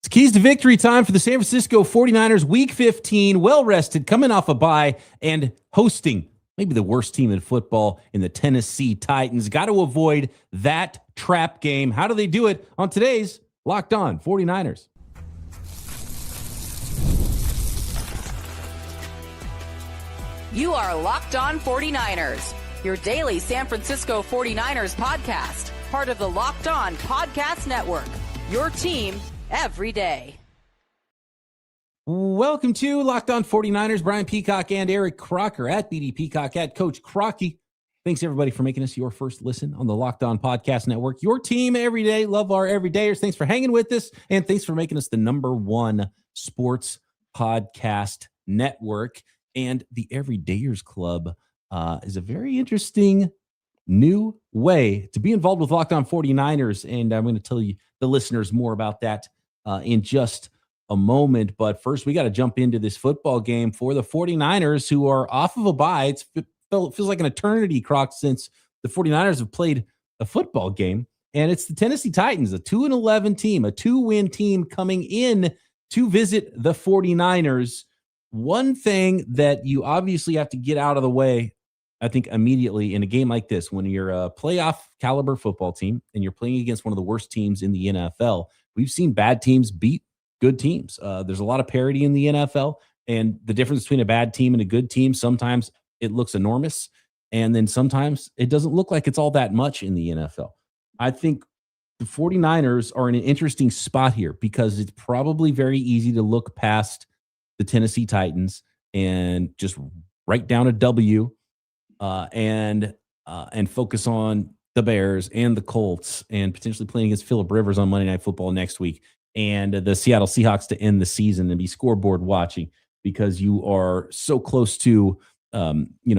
It's keys to victory time for the San Francisco 49ers, Week 15, well-rested, coming off a bye, and hosting maybe the worst team in football in the Tennessee Titans. Got to avoid that trap game. How do they do it on today's Locked On 49ers? You are Locked On 49ers, your daily San Francisco 49ers podcast, part of the Locked On Podcast Network, your team every day. Welcome to Locked On 49ers. Brian Peacock and Eric Crocker at BD Peacock at Coach Crocky. Thanks, everybody, for making us your first listen on the Locked On Podcast Network. Your team every day. Love our everydayers. Thanks for hanging with us, and thanks for making us the #1 sports podcast network. And the Everydayers Club is a very interesting new way to be involved with Locked On 49ers. And I'm going to tell you, the listeners, more about that in just a moment. But first, we got to jump into this football game for the 49ers, who are off of a bye. It feels like an eternity, Croc, since the 49ers have played a football game. And it's the Tennessee Titans, a 2-11 team, a 2-win team coming in to visit the 49ers. One thing that you obviously have to get out of the way, I think, immediately in a game like this, when you're a playoff caliber football team and you're playing against one of the worst teams in the NFL, we've seen bad teams beat good teams. There's a lot of parity in the NFL, and the difference between a bad team and a good team, sometimes it looks enormous, and then sometimes it doesn't look like it's all that much in the NFL. I think the 49ers are in an interesting spot here because it's probably very easy to look past the Tennessee Titans and just write down a W and focus on the Bears and the Colts and potentially playing against Phillip Rivers on Monday Night Football next week and the Seattle Seahawks to end the season and be scoreboard watching because you are so close to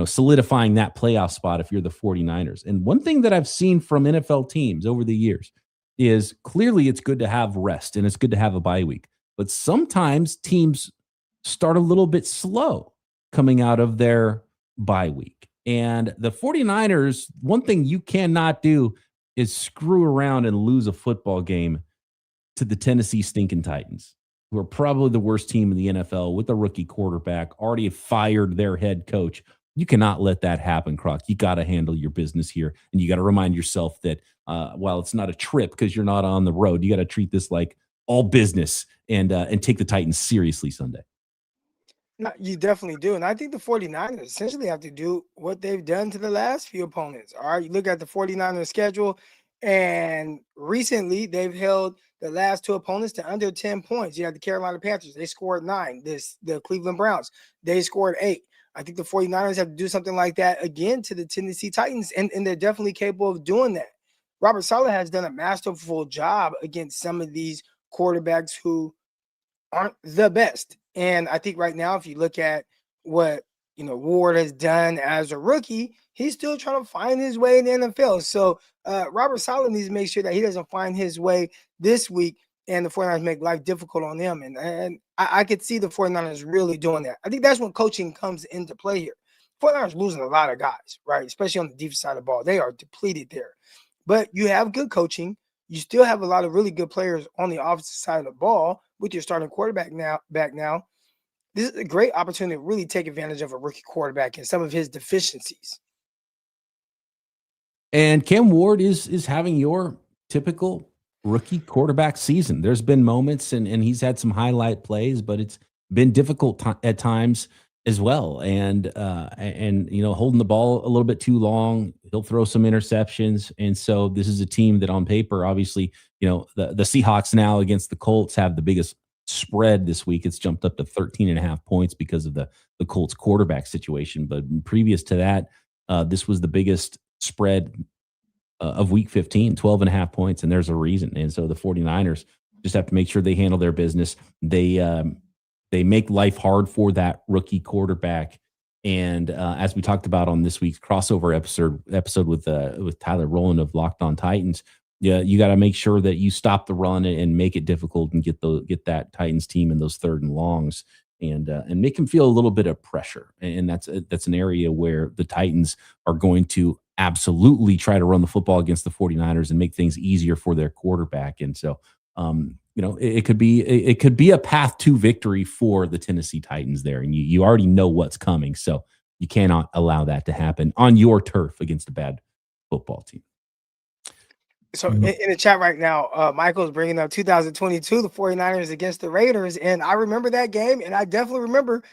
solidifying that playoff spot if you're the 49ers. And one thing that I've seen from NFL teams over the years is clearly it's good to have rest and it's good to have a bye week. But sometimes teams start a little bit slow coming out of their bye week. And the 49ers, one thing you cannot do is screw around and lose a football game to the Tennessee stinking Titans, who are probably the worst team in the NFL with a rookie quarterback, already fired their head coach. You cannot let that happen, Croc. You got to handle your business here. And you got to remind yourself that while it's not a trip because you're not on the road, you got to treat this like all business and take the Titans seriously Sunday. No, you definitely do. And I think the 49ers essentially have to do what they've done to the last few opponents. All right, you look at the 49ers schedule, and recently they've held the last two opponents to under 10 points. You have the Carolina Panthers. They scored 9. The Cleveland Browns, they scored 8. I think the 49ers have to do something like that again to the Tennessee Titans, and they're definitely capable of doing that. Robert Saleh has done a masterful job against some of these quarterbacks who aren't the best. And I think right now, if you look at what Ward has done as a rookie, he's still trying to find his way in the NFL. So Robert Saleh needs to make sure that he doesn't find his way this week and the 49ers make life difficult on him. And I could see the 49ers really doing that. I think that's when coaching comes into play here. 49ers losing a lot of guys, right? Especially on the defensive side of the ball. They are depleted there. But you have good coaching. You still have a lot of really good players on the offensive side of the ball with your starting quarterback back now. This is a great opportunity to really take advantage of a rookie quarterback and some of his deficiencies. And Cam Ward is having your typical rookie quarterback season. There's been moments and he's had some highlight plays, but it's been difficult at times as well. And holding the ball a little bit too long, he'll throw some interceptions. And so this is a team that on paper, obviously, the Seahawks now against the Colts have the biggest spread this week. It's jumped up to 13.5 points because of the Colts quarterback situation. But previous to that, this was the biggest spread of week 15, 12.5 points. And there's a reason. And so the 49ers just have to make sure they handle their business. They make life hard for that rookie quarterback. And as we talked about on this week's crossover episode with Tyler Rowland of Locked On Titans, yeah, you got to make sure that you stop the run and make it difficult and get that Titans team in those 3rd and longs and make them feel a little bit of pressure. And that's an area where the Titans are going to absolutely try to run the football against the 49ers and make things easier for their quarterback. And so It could be a path to victory for the Tennessee Titans there, and you already know what's coming, so you cannot allow that to happen on your turf against a bad football team. So in the chat right now, Michael's bringing up 2022, the 49ers against the Raiders, and I remember that game, and I definitely remember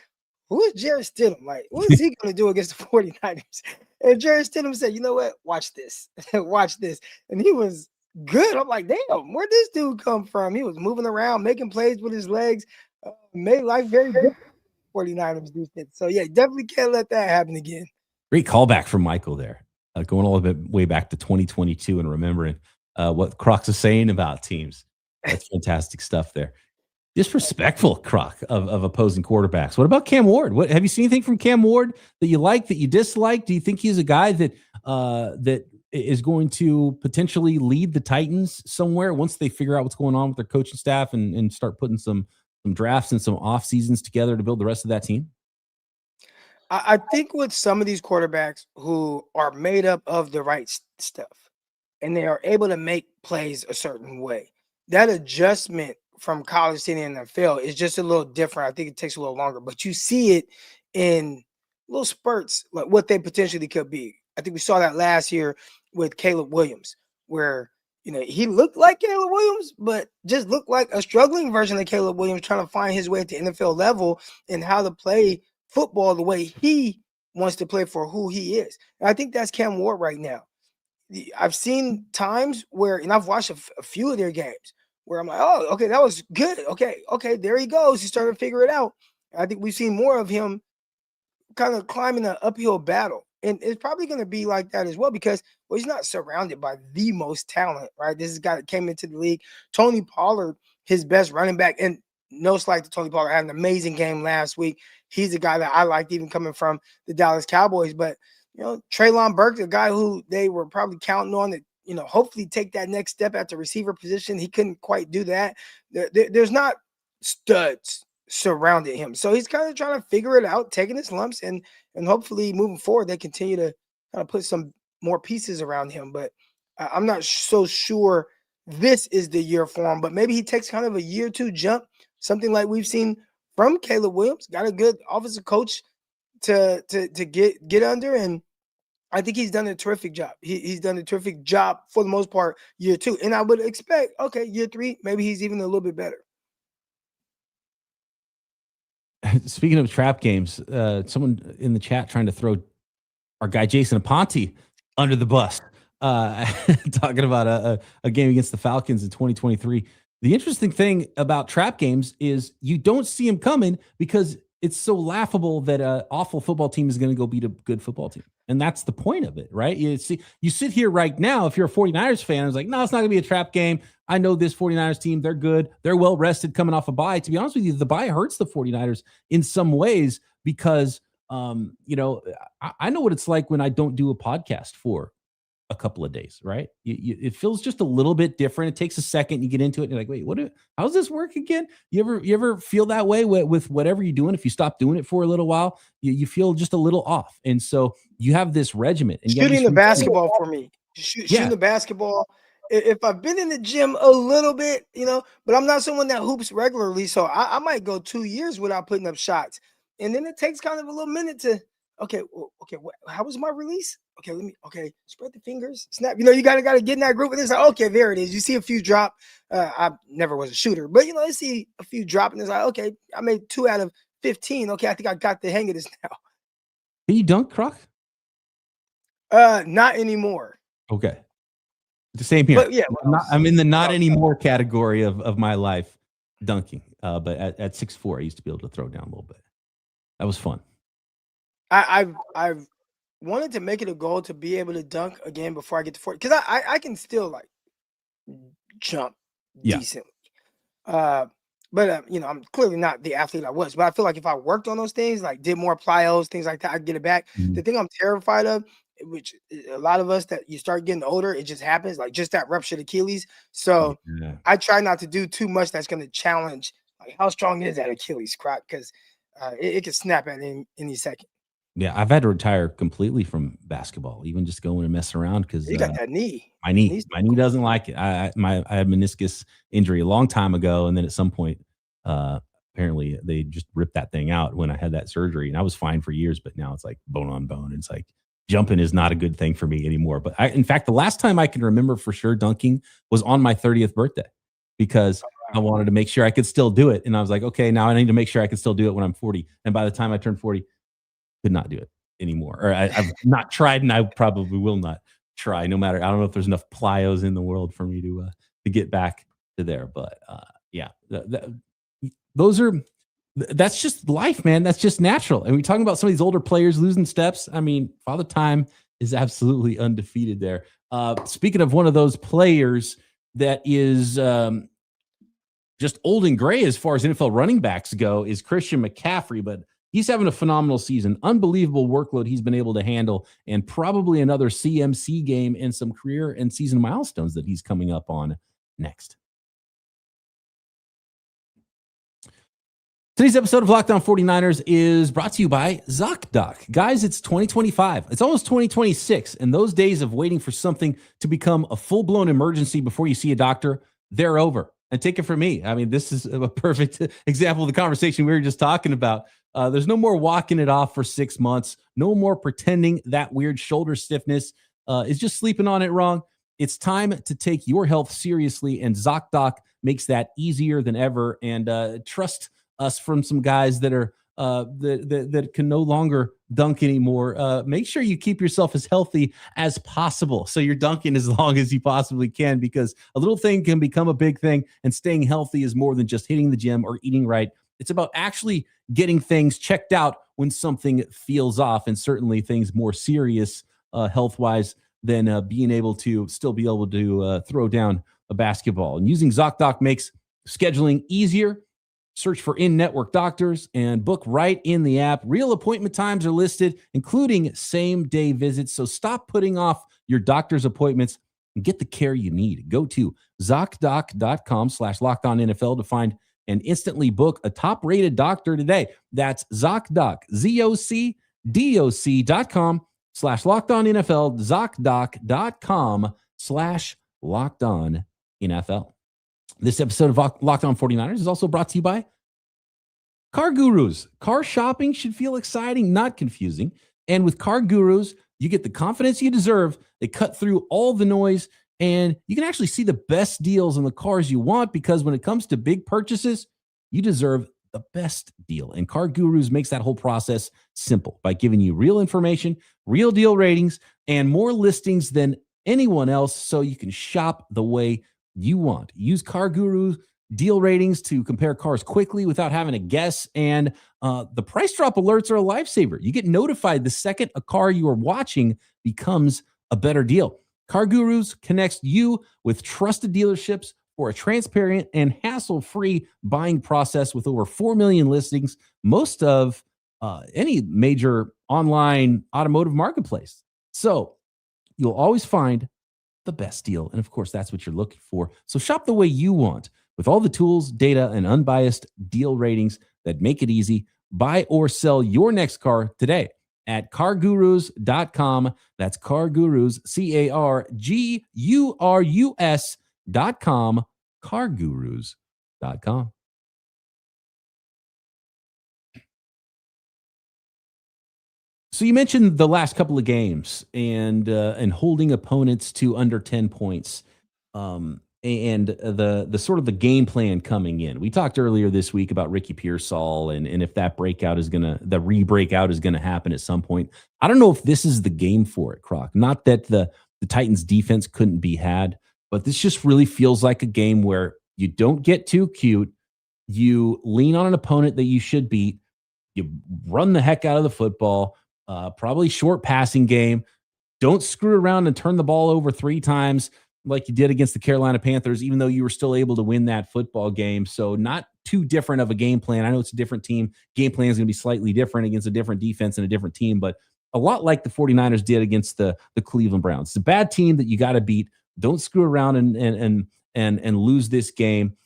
who is Jarrett Stidham? Like, what is he going to do against the 49ers? And Jarrett Stidham said, you know what? Watch this. Watch this. And he was good. I'm like, damn, where'd this dude come from? He was moving around, making plays with his legs, made life very difficult for 49ers defense. So, yeah, definitely can't let that happen again. Great callback from Michael there, going all the way back to 2022 and remembering what Croc's is saying about teams. That's fantastic stuff there. Disrespectful, Croc, of opposing quarterbacks. What about Cam Ward? What have you seen anything from Cam Ward that you like, that you dislike? Do you think he's a guy that that is going to potentially lead the Titans somewhere once they figure out what's going on with their coaching staff and start putting some drafts and some off seasons together to build the rest of that team? I think with some of these quarterbacks who are made up of the right stuff and they are able to make plays a certain way, that adjustment from college to the NFL is just a little different. I think it takes a little longer, but you see it in little spurts, like what they potentially could be. I think we saw that last year with Caleb Williams, where he looked like Caleb Williams, but just looked like a struggling version of Caleb Williams, trying to find his way at the NFL level and how to play football the way he wants to play for who he is. And I think that's Cam Ward right now. I've seen times where, and I've watched a few of their games, where I'm like, oh, okay, that was good. Okay, there he goes. He's starting to figure it out. I think we've seen more of him kind of climbing an uphill battle. And it's probably going to be like that as well because, well, he's not surrounded by the most talent, right? This is a guy that came into the league. Tony Pollard, his best running back, and no slight to Tony Pollard, had an amazing game last week. He's a guy that I liked even coming from the Dallas Cowboys. But, Treylon Burks, a guy who they were probably counting on to, hopefully take that next step at the receiver position. He couldn't quite do that. There's not studs surrounding him. So he's kind of trying to figure it out, taking his lumps, and hopefully moving forward, they continue to kind of put some more pieces around him. But I'm not so sure this is the year for him, but maybe he takes kind of a year or two jump, something like we've seen from Caleb Williams. Got a good offensive coach to get under, and I think he's done a terrific job. He's done a terrific job for the most part year two. And I would expect, okay, year three, maybe he's even a little bit better. Speaking of trap games, someone in the chat trying to throw our guy Jason Aponte under the bus, talking about a game against the Falcons in 2023. The interesting thing about trap games is you don't see them coming because it's so laughable that an awful football team is going to go beat a good football team. And that's the point of it, right? You sit here right now, if you're a 49ers fan, it's like, no, it's not going to be a trap game. I know this 49ers team. They're good. They're well rested coming off a bye. To be honest with you, the bye hurts the 49ers in some ways because, I know what it's like when I don't do a podcast for a couple of days, right? It feels just a little bit different. It takes a second. You get into it and you're like, wait, how's this work again? You ever feel that way with whatever you're doing? If you stop doing it for a little while, you feel just a little off. And so you have this regiment. And shooting the basketball for me, shooting the basketball. If I've been in the gym a little bit, but I'm not someone that hoops regularly. So I might go 2 years without putting up shots. And then it takes kind of a little minute to, how was my release? Spread the fingers, snap. You gotta get in that group, and it's like, okay, there it is. You see a few drop. I never was a shooter, but I see a few drop, and it's like, okay, I made 2 out of 15. Okay, I think I got the hang of this now. Can you dunk, Croc? Not anymore. Okay, the same here. But yeah, I'm in the not anymore category of my life, dunking. But at 6'4", I used to be able to throw down a little bit. That was fun. I've wanted to make it a goal to be able to dunk again before I get to 40, because I can still like jump decently. But I'm clearly not the athlete I was. But I feel like if I worked on those things, like did more plyos, things like that, I'd get it back. Mm-hmm. The thing I'm terrified of, which a lot of us that you start getting older, it just happens, like just that ruptured Achilles. So I try not to do too much that's going to challenge, like how strong is that Achilles, Croc? Because it could snap at any second. Yeah, I've had to retire completely from basketball, even just going and messing around because You got that knee. my knee doesn't like it. I had meniscus injury a long time ago, and then at some point, apparently they just ripped that thing out when I had that surgery, and I was fine for years. But now it's like bone on bone. It's like jumping is not a good thing for me anymore. But in fact, the last time I can remember for sure dunking was on my 30th birthday because I wanted to make sure I could still do it, and I was like, okay, now I need to make sure I can still do it when I'm 40. And by the time I turned 40. Could not do it anymore. Or I've not tried, and I probably will not try. No matter, I don't know if there's enough plyos in the world for me to get back to there. But yeah, that's just life, man. That's just natural. And we're talking about some of these older players losing steps. I mean, Father Time is absolutely undefeated there. Speaking of one of those players that is just old and gray as far as NFL running backs go is Christian McCaffrey, but he's having a phenomenal season, unbelievable workload he's been able to handle, and probably another CMC game and some career and season milestones that he's coming up on next. Today's episode of Locked On 49ers is brought to you by Zocdoc. Guys, it's 2025. It's almost 2026, and those days of waiting for something to become a full-blown emergency before you see a doctor, they're over. And take it from me. I mean, this is a perfect example of the conversation we were just talking about. There's no more walking it off for 6 months. No more pretending that weird shoulder stiffness is just sleeping on it wrong. It's time to take your health seriously, and ZocDoc makes that easier than ever. And trust us from some guys that are that can no longer dunk anymore. Make sure you keep yourself as healthy as possible so you're dunking as long as you possibly can, because a little thing can become a big thing, and staying healthy is more than just hitting the gym or eating right. It's about actually getting things checked out when something feels off, and certainly things more serious health-wise than being able to still be able to throw down a basketball. And using ZocDoc makes scheduling easier. Search for in-network doctors and book right in the app. Real appointment times are listed, including same-day visits. So stop putting off your doctor's appointments and get the care you need. Go to ZocDoc.com/LockedOnNFL to find and instantly book a top-rated doctor today. That's ZocDoc, ZocDoc.com/LockedOnNFL, ZocDoc.com/LockedOnNFL. This episode of Locked On 49ers is also brought to you by Car Gurus. Car shopping should feel exciting, not confusing. And with Car Gurus, you get the confidence you deserve. They cut through all the noise, and you can actually see the best deals on the cars you want, because when it comes to big purchases, you deserve the best deal. And Car Gurus makes that whole process simple by giving you real information, real deal ratings, and more listings than anyone else, so you can shop the way you want. Use Car Guru deal ratings to compare cars quickly without having to guess. And the price drop alerts are a lifesaver. You get notified the second a car you are watching becomes a better deal. Car Gurus connects you with trusted dealerships for a transparent and hassle-free buying process with over 4 million listings, most of any major online automotive marketplace. So you'll always find the best deal. And of course, that's what you're looking for. So shop the way you want, with all the tools, data, and unbiased deal ratings that make it easy. Buy or sell your next car today at cargurus.com. That's Cargurus, CARGURUS.com, cargurus.com. So you mentioned the last couple of games and holding opponents to under 10 points, and the sort of the game plan coming in. We talked earlier this week about Ricky Pearsall and if that the re-breakout is gonna happen at some point. I don't know if this is the game for it, Croc. Not that the Titans defense couldn't be had, but this just really feels like a game where you don't get too cute. You lean on an opponent that you should beat. You run the heck out of the football. Probably short passing game. Don't screw around and turn the ball over 3 times like you did against the Carolina Panthers, even though you were still able to win that football game. So not too different of a game plan. I know it's a different team. Game plan is going to be slightly different against a different defense and a different team, but a lot like the 49ers did against the Cleveland Browns. It's a bad team that you got to beat. Don't screw around and lose this game.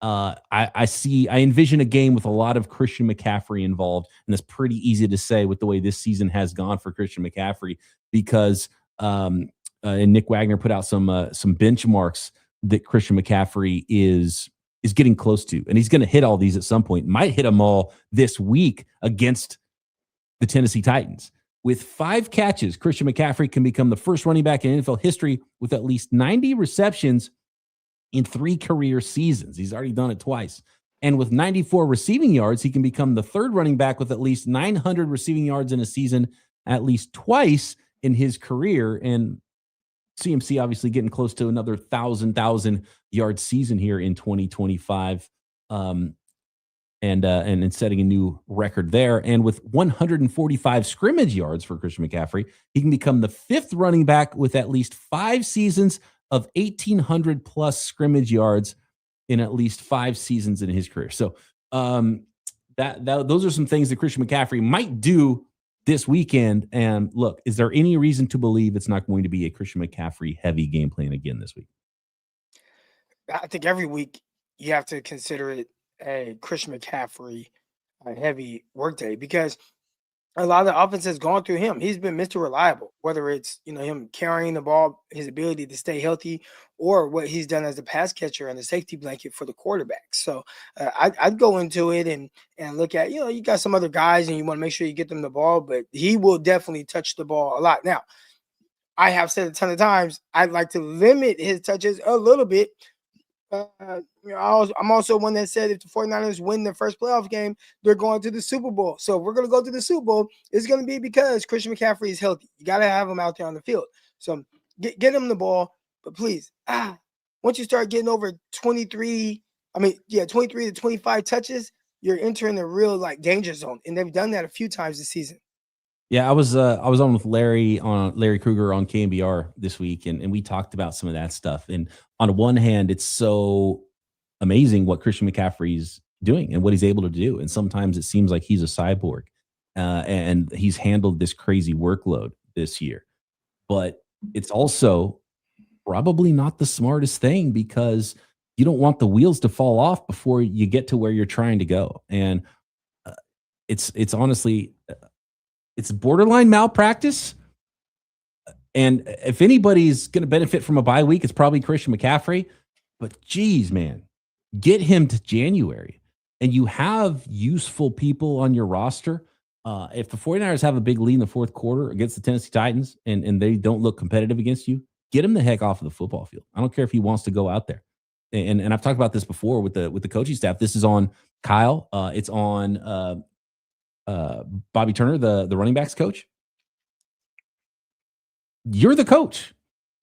I envision a game with a lot of Christian McCaffrey involved, and that's pretty easy to say with the way this season has gone for Christian McCaffrey because and Nick Wagner put out some benchmarks that Christian McCaffrey is getting close to, and he's going to hit all these at some point. Might hit them all this week against the Tennessee Titans. With 5 catches, Christian McCaffrey can become the first running back in NFL history with at least 90 receptions in 3 career seasons. He's already done it twice. And with 94 receiving yards, he can become the 3rd running back with at least 900 receiving yards in a season at least twice in his career. And CMC obviously getting close to another 1,000 yard season here in 2025. And setting a new record there. And with 145 scrimmage yards for Christian McCaffrey, he can become the 5th running back with at least 5 seasons of 1,800 plus scrimmage yards in at least 5 seasons in his career. So those are some things that Christian McCaffrey might do this weekend. And look, is there any reason to believe it's not going to be a Christian McCaffrey heavy game plan again this week? I think every week you have to consider it a Christian McCaffrey heavy workday because a lot of the offense has gone through him. He's been Mr. Reliable, whether it's him carrying the ball, his ability to stay healthy, or what he's done as a pass catcher and the safety blanket for the quarterback. So I'd go into it and look at you got some other guys and you want to make sure you get them the ball, but he will definitely touch the ball a lot. Now, I have said a ton of times I'd like to limit his touches a little bit. I'm also one that said if the 49ers win their first playoff game, they're going to the Super Bowl. So if we're going to go to the Super Bowl, it's going to be because Christian McCaffrey is healthy. You got to have him out there on the field. So get him the ball. But please, once you start getting over 23 to 25 touches, you're entering the real danger zone. And they've done that a few times this season. Yeah, I was on with Larry Kruger on KMBR this week, and we talked about some of that stuff. And on one hand, it's so amazing what Christian McCaffrey's doing and what he's able to do. And sometimes it seems like he's a cyborg, and he's handled this crazy workload this year. But it's also probably not the smartest thing because you don't want the wheels to fall off before you get to where you're trying to go. And it's honestly. It's borderline malpractice. And if anybody's going to benefit from a bye week, it's probably Christian McCaffrey. But geez, man, get him to January. And you have useful people on your roster. If the 49ers have a big lead in the 4th quarter against the Tennessee Titans and they don't look competitive against you, get him the heck off of the football field. I don't care if he wants to go out there. And I've talked about this before with the coaching staff. This is on Kyle. It's on Bobby Turner, the running backs coach. You're the coach.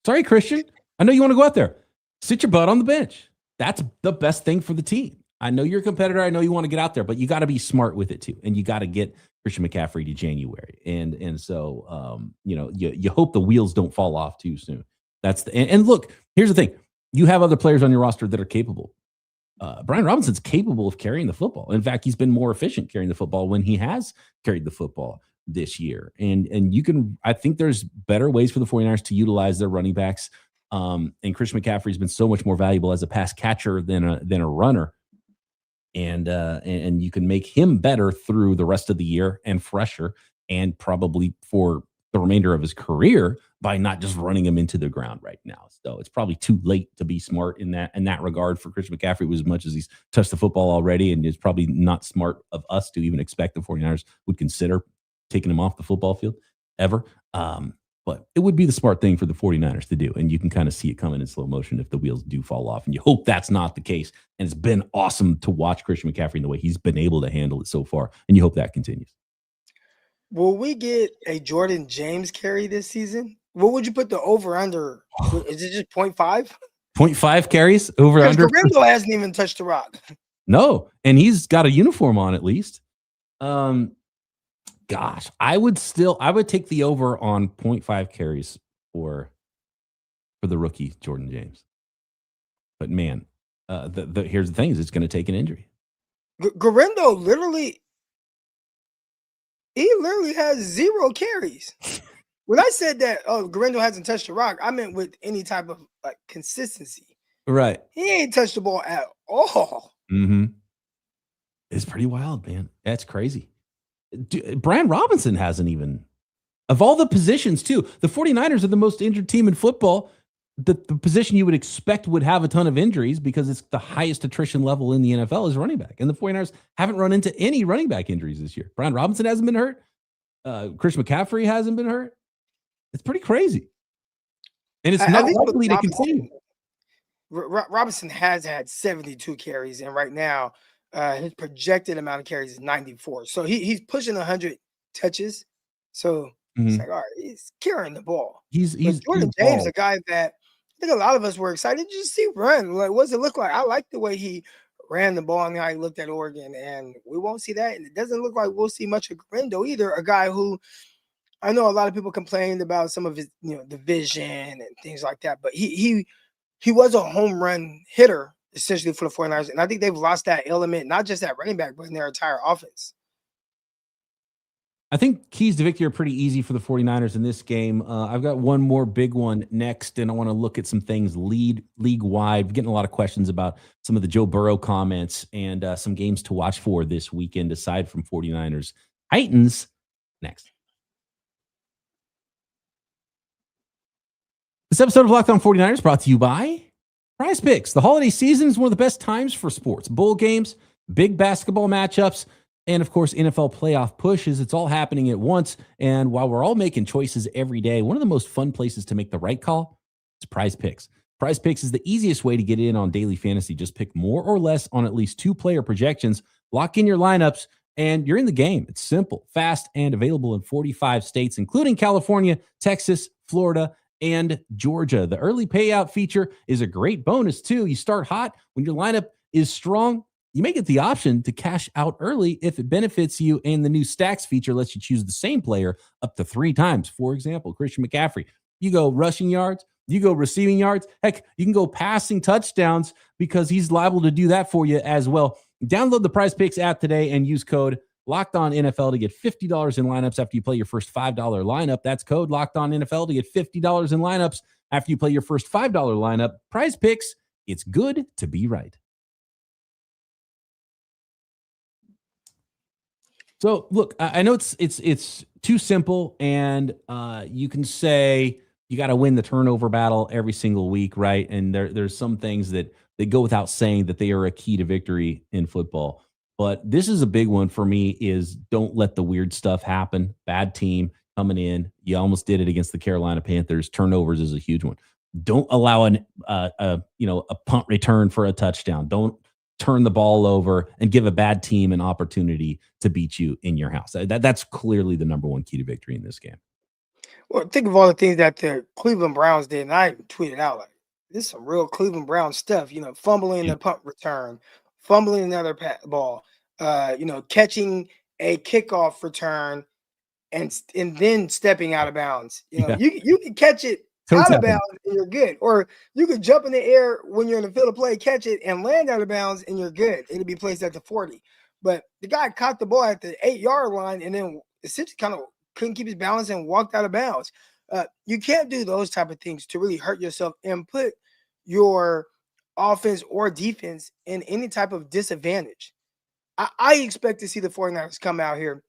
Sorry, Christian. I know you want to go out there. Sit your butt on the bench. That's the best thing for the team. I know you're a competitor. I know you want to get out there, but you got to be smart with it too. And you got to get Christian McCaffrey to January. And so, you hope the wheels don't fall off too soon. And look, here's the thing. You have other players on your roster that are capable. Brian Robinson's capable of carrying the football. In fact, he's been more efficient carrying the football when he has carried the football this year. And I think there's better ways for the 49ers to utilize their running backs. And Christian McCaffrey's been so much more valuable as a pass catcher than a runner. And you can make him better through the rest of the year and fresher and probably for the remainder of his career by not just running him into the ground right now. So it's probably too late to be smart in that regard for Christian McCaffrey, as much as he's touched the football already. And it's probably not smart of us to even expect the 49ers would consider taking him off the football field ever. But it would be the smart thing for the 49ers to do. And you can kind of see it coming in slow motion if the wheels do fall off. And you hope that's not the case. And it's been awesome to watch Christian McCaffrey in the way he's been able to handle it so far. And you hope that continues. Will we get a Jordan James carry this season? What would you put the over-under? Is it just 0.5? 0.5 carries over-under? Garendo hasn't even touched the rock. No, and he's got a uniform on at least. Gosh, I would take the over on 0.5 carries for the rookie Jordan James. But man, here's the thing: is it's going to take an injury. Garendo literally has 0 carries. When I said that, Garendo hasn't touched the rock, I meant with any type of consistency. Right. He ain't touched the ball at all. Mm-hmm. It's pretty wild, man. That's crazy. Brian Robinson hasn't even, of all the positions too, the 49ers are the most injured team in football. The position you would expect would have a ton of injuries because it's the highest attrition level in the NFL is running back. And the 49ers haven't run into any running back injuries this year. Brian Robinson hasn't been hurt. Chris McCaffrey hasn't been hurt. It's pretty crazy. And it's not likely to continue. Robinson has had 72 carries, and right now his projected amount of carries is 94. So he's pushing 100 touches. So it's like, all right, he's carrying the ball. He's Jordan James, a guy that I think a lot of us were excited to just see run. Like, what's it look like? I like the way he ran the ball and how he looked at Oregon, and we won't see that. And it doesn't look like we'll see much of Grindo either, a guy who I know a lot of people complained about some of his, the vision and things like that, but he was a home run hitter essentially for the 49ers, and I think they've lost that element, not just at running back, but in their entire offense. I think keys to victory are pretty easy for the 49ers in this game. I've got one more big one next, and I want to look at some things league-wide. Getting a lot of questions about some of the Joe Burrow comments and some games to watch for this weekend aside from 49ers. Titans next. This episode of Locked On 49ers brought to you by PrizePicks. The holiday season is one of the best times for sports. Bowl games, big basketball matchups, and, of course, NFL playoff pushes. It's all happening at once. And while we're all making choices every day, one of the most fun places to make the right call is PrizePicks. PrizePicks is the easiest way to get in on daily fantasy. Just pick more or less on at least 2-player projections, lock in your lineups, and you're in the game. It's simple, fast, and available in 45 states, including California, Texas, Florida, and Georgia. The early payout feature is a great bonus, too. You start hot when your lineup is strong. You may get the option to cash out early if it benefits you, and the new stacks feature lets you choose the same player up to 3 times. For example, Christian McCaffrey. You go rushing yards, you go receiving yards. Heck, you can go passing touchdowns because he's liable to do that for you as well. Download the PrizePicks app today and use code LOCKEDONNFL to get $50 in lineups after you play your first $5 lineup. That's code LOCKEDONNFL to get $50 in lineups after you play your first $5 lineup. PrizePicks, it's good to be right. So look, I know it's too simple, and you can say you got to win the turnover battle every single week, right? And there's some things that they go without saying that they are a key to victory in football. But this is a big one for me: is don't let the weird stuff happen. Bad team coming in, you almost did it against the Carolina Panthers. Turnovers is a huge one. Don't allow a punt return for a touchdown. Don't turn the ball over and give a bad team an opportunity to beat you in your house. That's clearly the number one key to victory in this game. Well, think of all the things that the Cleveland Browns did, and I tweeted out, like, this is some real Cleveland Browns stuff, fumbling the punt return, fumbling another ball, catching a kickoff return and then stepping out of bounds. You can catch it out of bounds and you're good. Or you could jump in the air when you're in the field of play, catch it, and land out of bounds, and you're good. It'll be placed at the 40. But the guy caught the ball at the 8-yard line and then essentially kind of couldn't keep his balance and walked out of bounds. You can't do those type of things to really hurt yourself and put your offense or defense in any type of disadvantage. I expect to see the 49ers come out here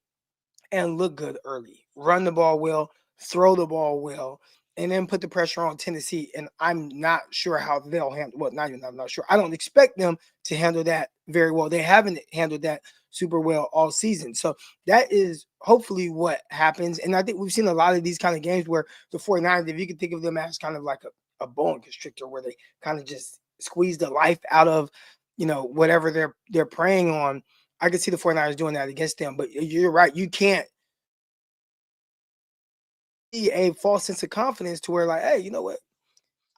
and look good early, run the ball well, throw the ball well, and then put the pressure on Tennessee. And I'm not sure how they'll handle. Well, not even I'm not sure. I don't expect them to handle that very well. They haven't handled that super well all season. So that is hopefully what happens. And I think we've seen a lot of these kind of games where the 49ers, if you can think of them as kind of like a bone constrictor, where they kind of just squeeze the life out of, whatever they're preying on. I could see the 49ers doing that against them. But you're right. You can't see a false sense of confidence to where, like, hey, you know what?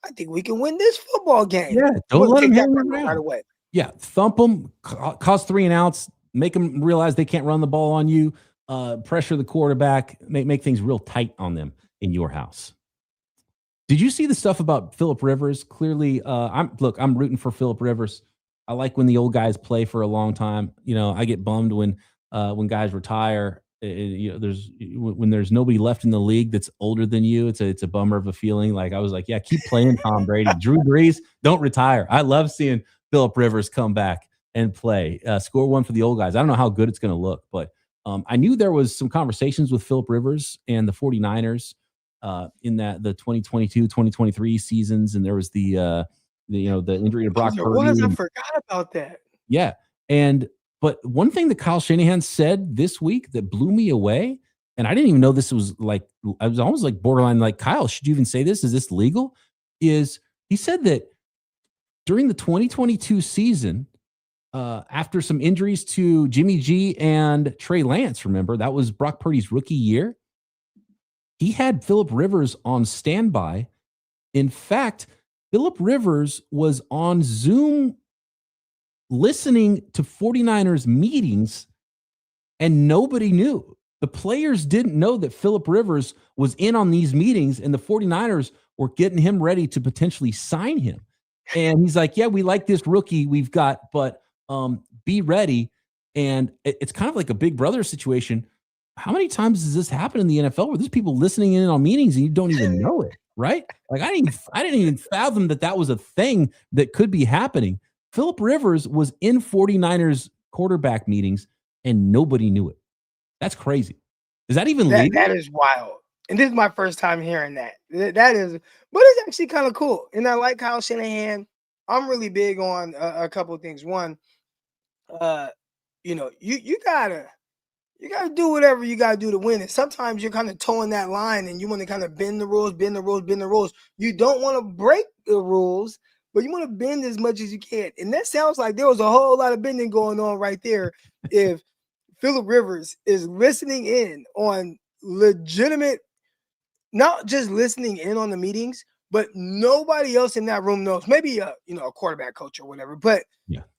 I think we can win this football game. Yeah, don't let them hang around right away. Yeah, thump them, cause 3 and outs, make them realize they can't run the ball on you, pressure the quarterback, make things real tight on them in your house. Did you see the stuff about Phillip Rivers? Clearly, I'm rooting for Phillip Rivers. I like when the old guys play for a long time. I get bummed when guys retire. When there's nobody left in the league that's older than you. It's a bummer of a feeling. Like, I was like, yeah, keep playing, Tom Brady. Drew Brees, don't retire. I love seeing Phillip Rivers come back and play. Score one for the old guys. I don't know how good it's going to look, but I knew there was some conversations with Phillip Rivers and the 49ers in that the 2022-2023 seasons, and there was the injury to Brock Purdy. I forgot about that. Yeah. But one thing that Kyle Shanahan said this week that blew me away, and I didn't even know this was like, I was almost like borderline like, Kyle, should you even say this? Is this legal? Is he said that during the 2022 season, after some injuries to Jimmy G and Trey Lance, remember, that was Brock Purdy's rookie year, he had Phillip Rivers on standby. In fact, Phillip Rivers was on Zoom listening to 49ers meetings, and nobody knew. The players didn't know that Phillip Rivers was in on these meetings, and the 49ers were getting him ready to potentially sign him. And he's like, yeah, we like this rookie we've got, but be ready. And it's kind of like a big brother situation. How many times does this happen in the NFL where there's people listening in on meetings and you don't even know it, right? Like I didn't even fathom that was a thing that could be happening. Phillip Rivers was in 49ers quarterback meetings and nobody knew it. That's crazy. Is that even legal? That is wild. And this is my first time hearing that. That is, but it's actually kind of cool. And I like Kyle Shanahan. I'm really big on a couple of things. One, you gotta do whatever you gotta do to win. And sometimes you're kind of towing that line and you want to kind of bend the rules. You don't want to break the rules, but you want to bend as much as you can. And that sounds like there was a whole lot of bending going on right there. If Phillip Rivers is listening in on legitimate, not just listening in on the meetings, but nobody else in that room knows. Maybe a quarterback coach or whatever, but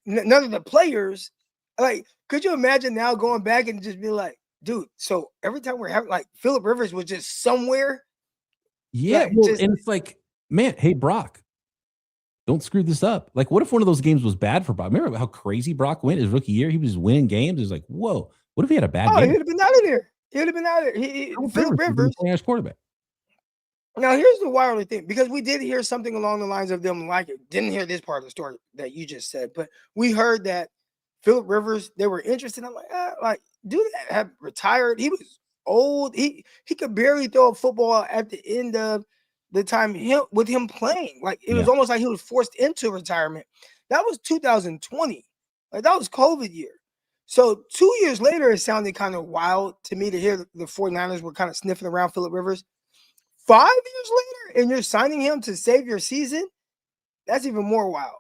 none of the players. Like, could you imagine now going back and just be like, dude, so every time we're having, like, Phillip Rivers was just somewhere. Yeah. Like, and it's like, man, hey, Brock, don't screw this up. Like, what if one of those games was bad for Brock? Remember how crazy Brock went his rookie year? He was winning games. It was like, whoa, what if he had a bad game? He would have been out of there. Phillip Rivers, quarterback. Now, here's the wild thing, because we did hear something along the lines of them like it. Didn't hear this part of the story that you just said, but we heard that Phillip Rivers, they were interested. I'm like, dude, have retired. He was old. He could barely throw a football at the end of the time with him playing. Like, it was almost like he was forced into retirement. That was 2020. Like, that was COVID year. So 2 years later, it sounded kind of wild to me to hear the 49ers were kind of sniffing around Phillip Rivers. 5 years later, and you're signing him to save your season? That's even more wild.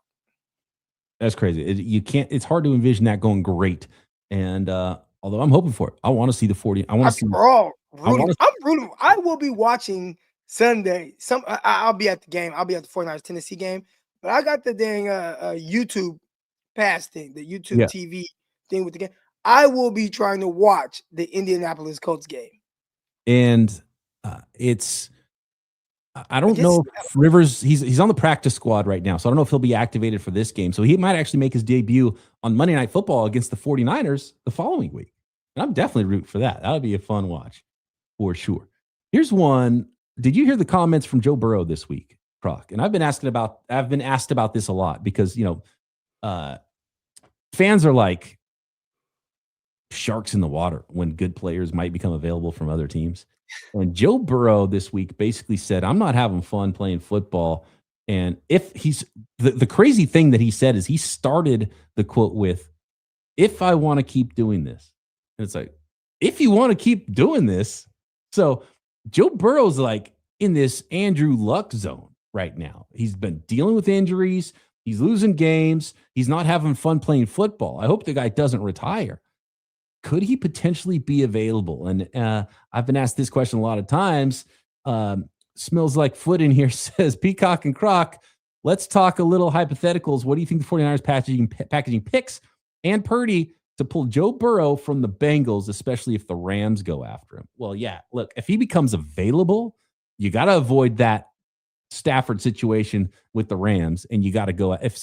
That's crazy. It's hard to envision that going great. And although I'm hoping for it, I want to see the 40. I want to see. I'm rooting. I will be watching Sunday. I'll be at the game. I'll be at the 49ers Tennessee game. But I got the dang YouTube pass thing, the YouTube TV thing with the game. I will be trying to watch the Indianapolis Colts game. And I don't know if Rivers, he's on the practice squad right now, so I don't know if he'll be activated for this game. So he might actually make his debut on Monday Night Football against the 49ers the following week. And I'm definitely rooting for that. That would be a fun watch for sure. Here's one. Did you hear the comments from Joe Burrow this week, Croc? And I've been asked about this a lot because, fans are like sharks in the water when good players might become available from other teams. And Joe Burrow this week basically said, I'm not having fun playing football. And if he's the crazy thing that he said is he started the quote with, if I want to keep doing this. And it's like, if you want to keep doing this. So Joe Burrow's like in this Andrew Luck zone right now. He's been dealing with injuries. He's losing games. He's not having fun playing football. I hope the guy doesn't retire. Could he potentially be available? And I've been asked this question a lot of times. Smells like foot in here says, Peacock and Croc, let's talk a little hypotheticals. What do you think the 49ers packaging picks and Purdy to pull Joe Burrow from the Bengals, especially if the Rams go after him? Well, yeah, look, if he becomes available, you got to avoid that Stafford situation with the Rams, and you got to go. If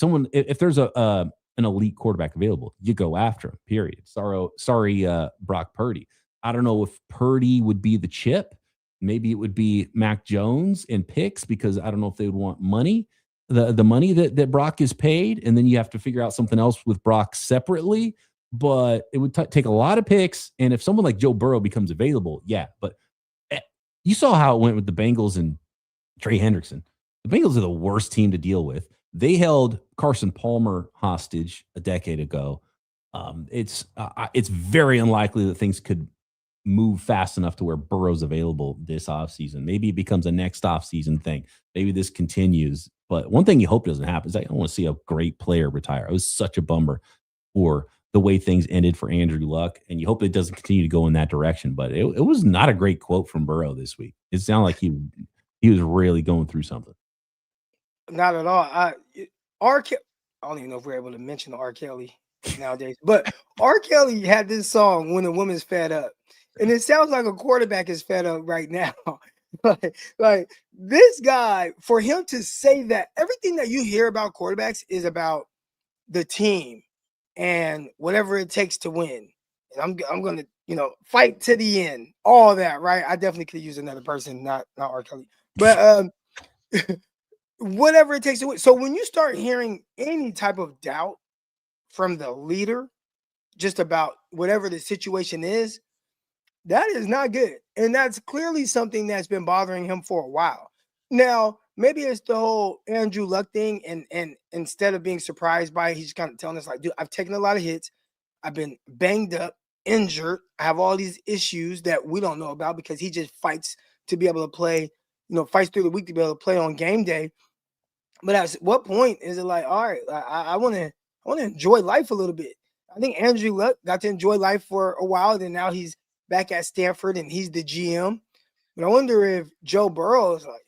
there's an elite quarterback available, you go after him, period. Sorry, Brock Purdy. I don't know if Purdy would be the chip. Maybe it would be Mac Jones and picks, because I don't know if they would want money. the money that Brock is paid, and then you have to figure out something else with Brock separately. But it would take a lot of picks, and if someone like Joe Burrow becomes available, yeah. But you saw how it went with the Bengals and Trey Hendrickson. The Bengals are the worst team to deal with. They held Carson Palmer hostage a decade ago. It's very unlikely that things could move fast enough to where Burrow's available this offseason. Maybe it becomes a next offseason thing. Maybe this continues. But one thing you hope doesn't happen is I don't want to see a great player retire. It was such a bummer for the way things ended for Andrew Luck, and you hope it doesn't continue to go in that direction. But it was not a great quote from Burrow this week. It sounded like he was really going through something. Not at all. I don't even know if we're able to mention R. Kelly nowadays, but R. Kelly had this song, When a Woman's Fed Up. And it sounds like a quarterback is fed up right now. like this guy, for him to say that, everything that you hear about quarterbacks is about the team and whatever it takes to win. And I'm going to, fight to the end, all that, right? I definitely could use another person, not R. Kelly. But whatever it takes to win. So when you start hearing any type of doubt from the leader just about whatever the situation is, that is not good. And that's clearly something that's been bothering him for a while. Now, maybe it's the whole Andrew Luck thing. And instead of being surprised by it, he's kind of telling us like, dude, I've taken a lot of hits. I've been banged up, injured. I have all these issues that we don't know about because he just fights to be able to play, fights through the week to be able to play on game day. But at what point is it like, all right, I want to enjoy life a little bit. I think Andrew Luck got to enjoy life for a while. Then now he's back at Stanford and he's the GM. But I wonder if Joe Burrow is like,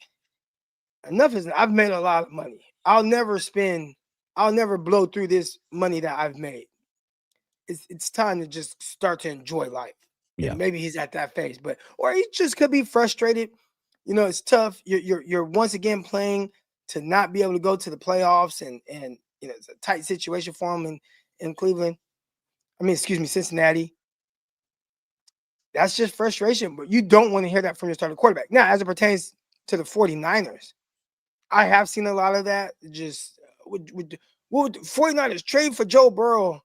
enough is, I've made a lot of money. I'll never blow through this money that I've made. It's time to just start to enjoy life. Yeah. And maybe he's at that phase, or he just could be frustrated. It's tough. You're once again playing to not be able to go to the playoffs, and it's a tight situation for him in Cleveland. Cincinnati. That's just frustration, but you don't want to hear that from your starting quarterback. Now, as it pertains to the 49ers, I have seen a lot of that. Just would the 49ers trade for Joe Burrow?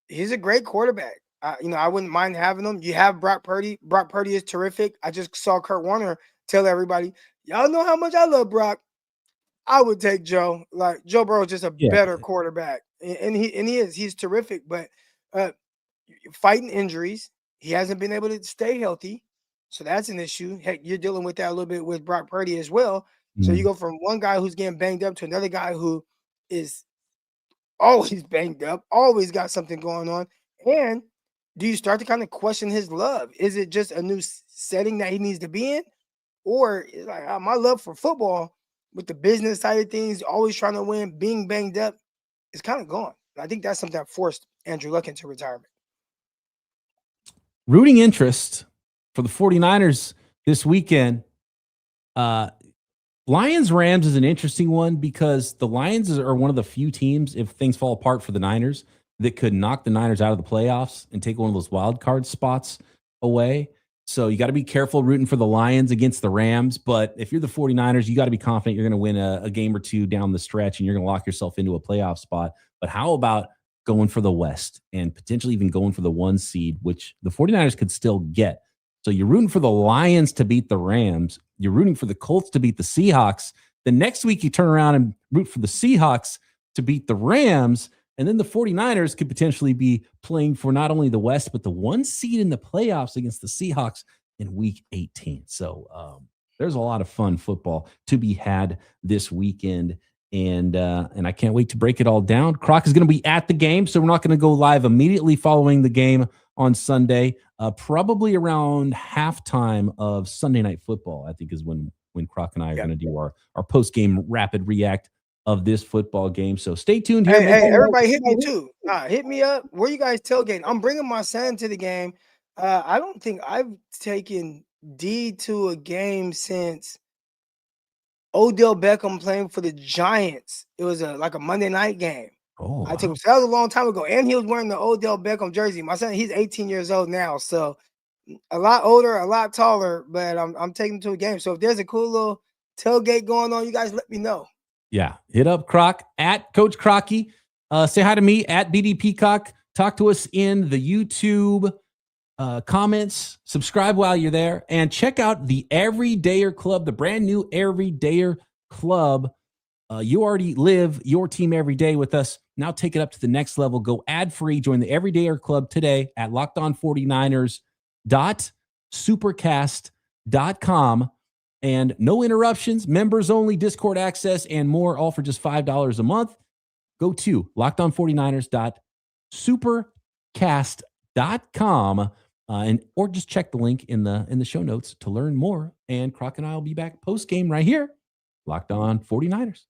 He's a great quarterback. I wouldn't mind having him. You have Brock Purdy. Brock Purdy is terrific. I just saw Kurt Warner tell everybody, y'all know how much I love Brock. I would take Joe. Like, Joe Burrow is just a better quarterback. And he is. He's terrific. But fighting injuries, he hasn't been able to stay healthy. So that's an issue. Heck, you're dealing with that a little bit with Brock Purdy as well. Mm-hmm. So you go from one guy who's getting banged up to another guy who is always banged up, always got something going on. And do you start to kind of question his love? Is it just a new setting that he needs to be in? Or is like, my love for football with the business side of things, always trying to win, being banged up, is kind of gone. And I think that's something that forced Andrew Luck into retirement. Rooting interest for the 49ers this weekend. Lions-Rams is an interesting one because the Lions are one of the few teams, if things fall apart for the Niners, that could knock the Niners out of the playoffs and take one of those wild card spots away. So you got to be careful rooting for the Lions against the Rams. But if you're the 49ers, you got to be confident you're going to win a game or two down the stretch and you're going to lock yourself into a playoff spot. But how about going for the West and potentially even going for the 1 seed, which the 49ers could still get? So you're rooting for the Lions to beat the Rams. You're rooting for the Colts to beat the Seahawks. The next week you turn around and root for the Seahawks to beat the Rams. And then the 49ers could potentially be playing for not only the West, but the 1 seed in the playoffs against the Seahawks in week 18. So there's a lot of fun football to be had this weekend. And I can't wait to break it all down. Croc is going to be at the game, so we're not going to go live immediately following the game on Sunday. Probably around halftime of Sunday Night Football, I think, is when Croc and I are going to do our post-game rapid react of this football game. So stay tuned here. Hey, everybody hit me too. Hit me up. Where you guys tailgating? I'm bringing my son to the game. I don't think I've taken D to a game since Odell Beckham playing for the Giants. It was like a Monday night game. Oh, I took him. So that was a long time ago. And he was wearing the Odell Beckham jersey. My son, he's 18 years old now. So a lot older, a lot taller, but I'm taking him to a game. So if there's a cool little tailgate going on, you guys let me know. Yeah. Hit up Croc at Coach Crocky. Say hi to me at BD Peacock. Talk to us in the YouTube comments. Subscribe while you're there. And check out the Everydayer Club, the brand new Everydayer Club. You already live your team every day with us. Now take it up to the next level. Go ad-free. Join the Everydayer Club today at lockedon49ers.supercast.com. And no interruptions, members only, Discord access, and more, all for just $5 a month. Go to lockedon49ers.supercast.com or just check the link in the show notes to learn more. And Croc and I will be back post game right here, Locked On 49ers.